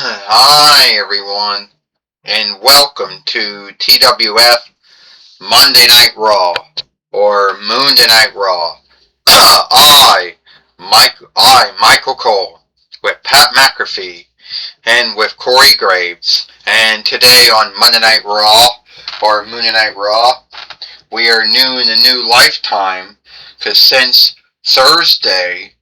Hi, everyone, and welcome to TWF Monday Night Raw, or Monday Night Raw. Michael Cole, with Pat McAfee, and with Corey Graves. And today on Monday Night Raw, or Monday Night Raw, we are new in a new lifetime, because since Thursday,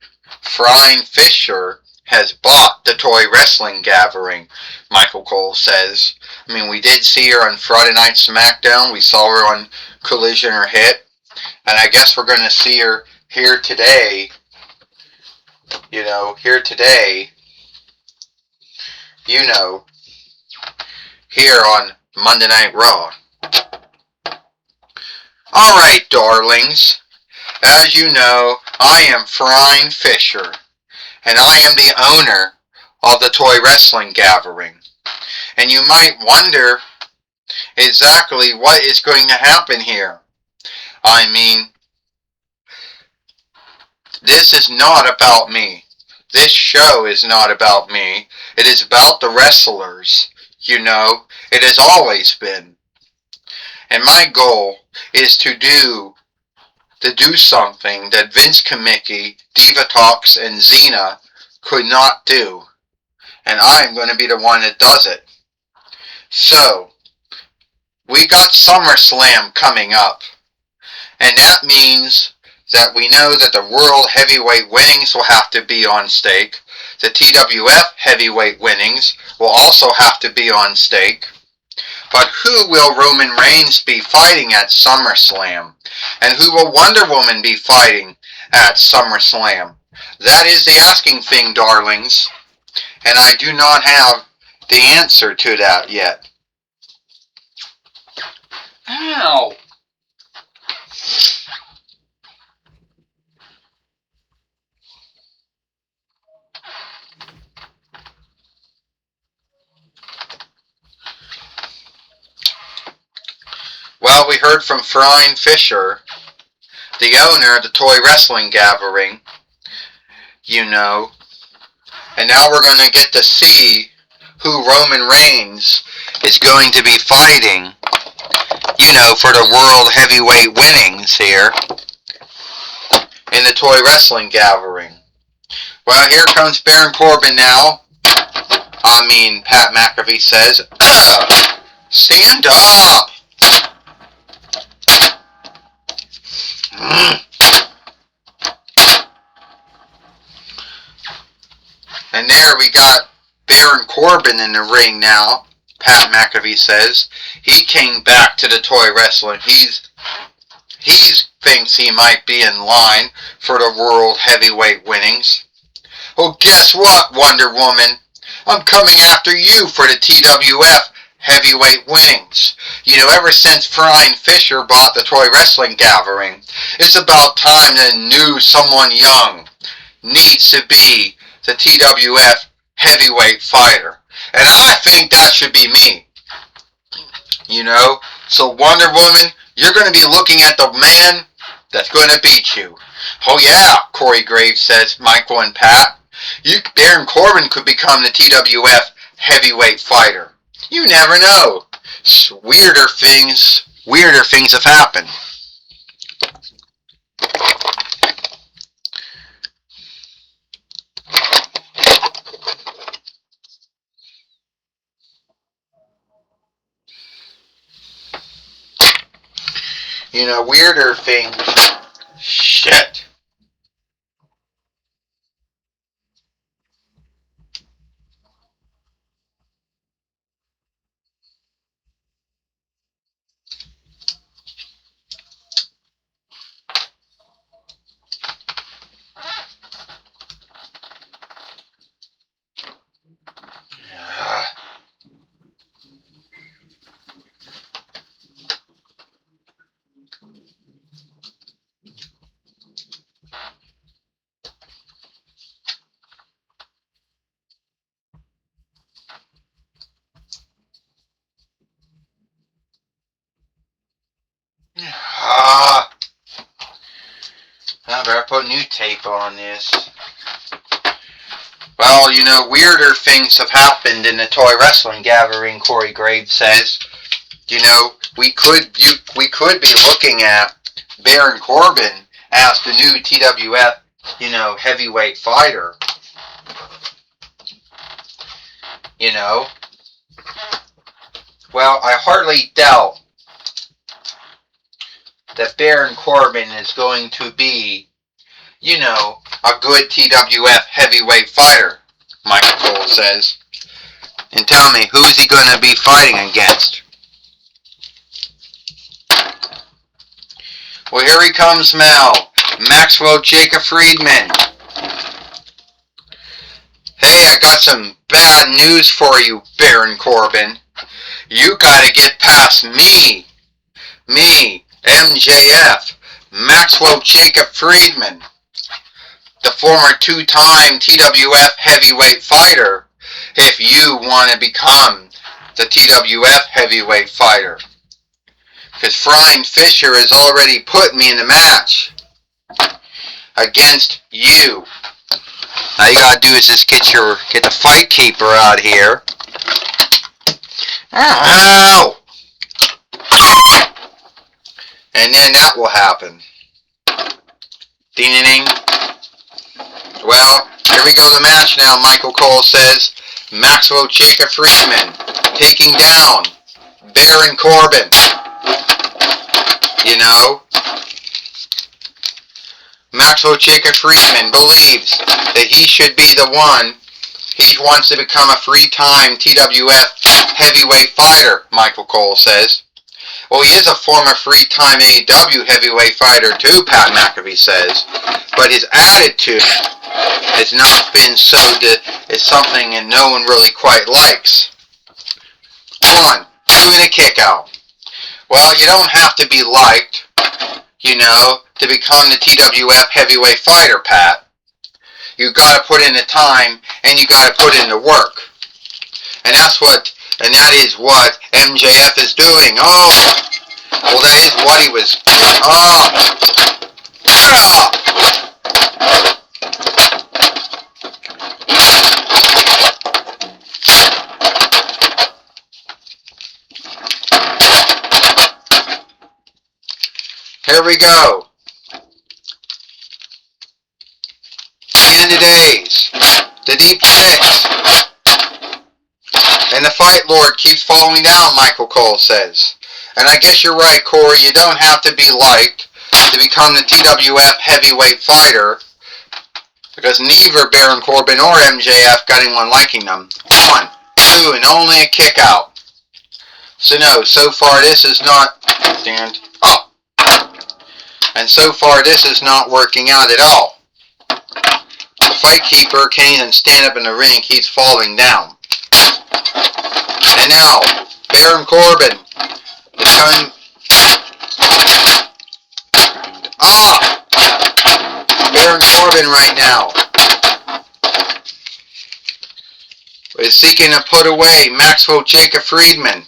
Frying Fisher has bought the toy wrestling gathering, Michael Cole says. I mean, we did see her on Friday Night SmackDown. We saw her on Collision or Hit. And I guess we're going to see her here today. Here today. Here on Monday Night Raw. Alright, darlings. As you know, I am Frying Fisher, and I am the owner of the Toy Wrestling Gathering. And you might wonder exactly what is going to happen here. I mean, this is not about me. This show is not about me. It is about the wrestlers. It has always been. And my goal is to do something that Vince Kamicki, Diva Talks, and Xena could not do. And I am going to be the one that does it. So, we got SummerSlam coming up. And that means that we know that the World Heavyweight winnings will have to be on stake. The TWF Heavyweight winnings will also have to be on stake. But who will Roman Reigns be fighting at SummerSlam? And who will Wonder Woman be fighting at SummerSlam? That is the asking thing, darlings. And I do not have the answer to that yet. Ow! Well, we heard from Frying Fisher, the owner of the Toy Wrestling Gathering, and now we're going to get to see who Roman Reigns is going to be fighting, for the World Heavyweight winnings here in the Toy Wrestling Gathering. Well, here comes Baron Corbin now. Pat McAfee says, stand up! And there we got Baron Corbin in the ring now, Pat McAfee says. He came back to the toy wrestling. He thinks he might be in line for the World Heavyweight winnings. Well, guess what, Wonder Woman? I'm coming after you for the TWF Heavyweight winnings. Ever since Frying Fisher bought the Toy Wrestling Gathering, it's about time that someone young needs to be the TWF Heavyweight fighter. And I think that should be me. So Wonder Woman, you're going to be looking at the man that's going to beat you. Oh yeah, Corey Graves says, Michael and Pat. Baron Corbin could become the TWF Heavyweight fighter. You never know. Weirder things have happened. Weirder things. Shit. I better put new tape on this. Well, weirder things have happened in the toy wrestling gathering, Corey Graves says. We could be looking at Baron Corbin as the new TWF, heavyweight fighter. Well, I hardly doubt that Baron Corbin is going to be, a good TWF heavyweight fighter, Michael Cole says. And tell me, who is he going to be fighting against? Well, here he comes now, Maxwell Jacob Friedman. Hey, I got some bad news for you, Baron Corbin. You gotta get past me, MJF, Maxwell Jacob Friedman, the former two-time TWF heavyweight fighter, if you want to become the TWF heavyweight fighter. Because Frying Fisher has already put me in the match against you. All you gotta do is just get the Fight Keeper out here. Ow! And then that will happen. Ding-ding-ding. Well, here we go, the match now, Michael Cole says. Maxwell Jacob Friedman taking down Baron Corbin. Maxwell Jacob Friedman believes that he should be the one. He wants to become a three-time TWF heavyweight fighter, Michael Cole says. Well, he is a former three-time AEW heavyweight fighter too, Pat McAfee says. But his attitude has not been is something that no one really quite likes. 1, 2 and a kick out. Well, you don't have to be liked, to become the TWF heavyweight fighter, Pat. You gotta put in the time and you gotta put in the work. And that is what MJF is doing. Oh, well, that is what he was. Oh, yeah. Here we go. The end of days. The Deep Six. And the Fight Lord keeps falling down, Michael Cole says. And I guess you're right, Corey. You don't have to be liked to become the TWF heavyweight fighter. Because neither Baron Corbin or MJF got anyone liking them. 1, 2, and only a kick out. So no, so far this is not... Stand up. And so far this is not working out at all. The Fight Keeper can't even stand up in the ring. He's falling down. And now, Baron Corbin is coming... Baron Corbin right now is seeking to put away Maxwell Jacob Friedman.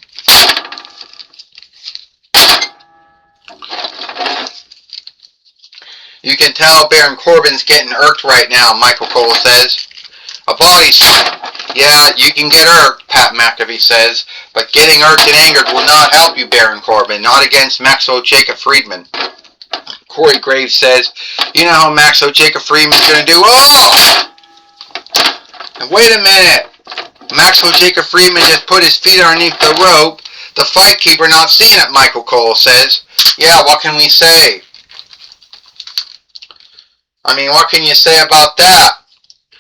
You can tell Baron Corbin's getting irked right now, Michael Cole says. A body slam. Yeah, you can get irked, Pat McAfee says, but getting irked and angered will not help you, Baron Corbin, not against Maxwell Jacob Friedman. Corey Graves says, you know how Maxwell Jacob Friedman's going to do? Oh! And wait a minute. Maxwell Jacob Friedman just put his feet underneath the rope. The Fight Keeper not seeing it, Michael Cole says. Yeah, what can we say? I mean, what can you say about that?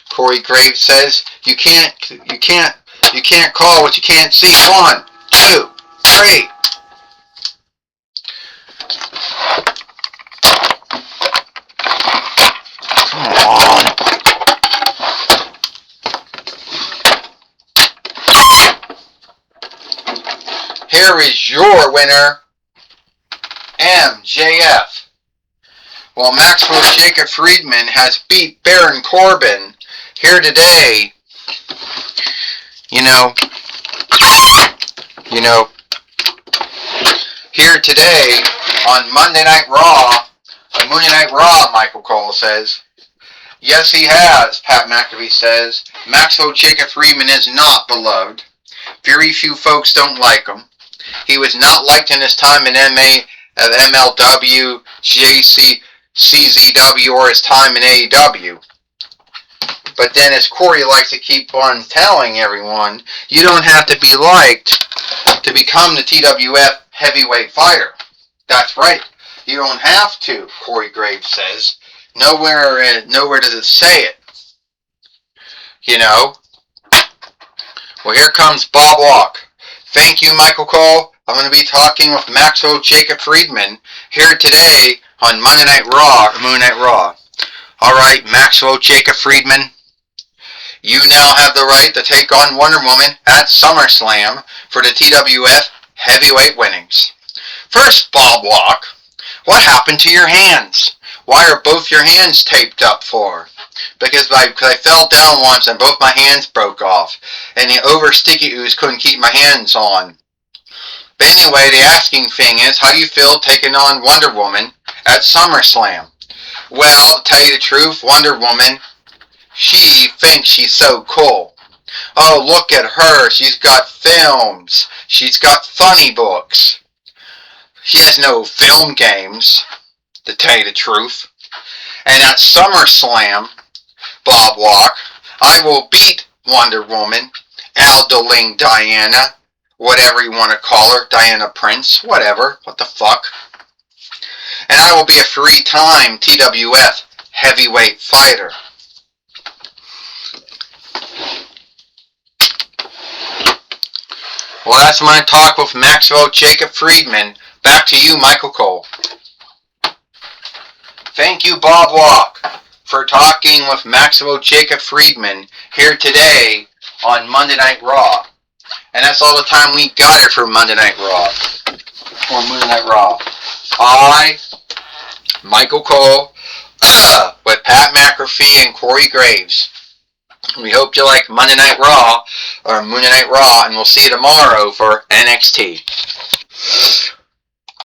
Corey Graves says, you can't call what you can't see. 1, 2, 3. Come on. Here is your winner, MJF. Well, Maxwell Jacob Friedman has beat Baron Corbin here today. Here today on Monday Night Raw, Michael Cole says. Yes, he has, Pat McAfee says. Maxwell Jacob Friedman is not beloved. Very few folks don't like him. He was not liked in his time in MLW, CZW, or his time in AEW. But then, as Corey likes to keep on telling everyone, you don't have to be liked to become the TWF heavyweight fighter. That's right. You don't have to, Corey Graves says. Nowhere does it say it. You know. Well, here comes Bob Walk. Thank you, Michael Cole. I'm going to be talking with Maxwell Jacob Friedman here today on Monday Night Raw, or Moon Night Raw. All right, Maxwell Jacob Friedman. You now have the right to take on Wonder Woman at SummerSlam for the TWF heavyweight winnings. First, Bob Walk, what happened to your hands? Why are both your hands taped up for? Because I fell down once and both my hands broke off, and the over sticky ooze couldn't keep my hands on. But anyway, the asking thing is, how do you feel taking on Wonder Woman at SummerSlam? Well, to tell you the truth, Wonder Woman, she thinks she's so cool. Oh, look at her. She's got films. She's got funny books. She has no film games, to tell you the truth. And at SummerSlam, Bob Walk, I will beat Wonder Woman, Aldeling Diana, whatever you want to call her, Diana Prince, whatever, what the fuck. And I will be a three-time TWF heavyweight fighter. Well, that's my talk with Maxwell Jacob Friedman. Back to you, Michael Cole. Thank you, Bob Walk, for talking with Maxwell Jacob Friedman here today on Monday Night Raw. And that's all the time we got here for Monday Night Raw. Or Monday Night Raw. I, Michael Cole, with Pat McAfee and Corey Graves. We hope you like Monday Night Raw, or Monday Night Raw, and we'll see you tomorrow for NXT.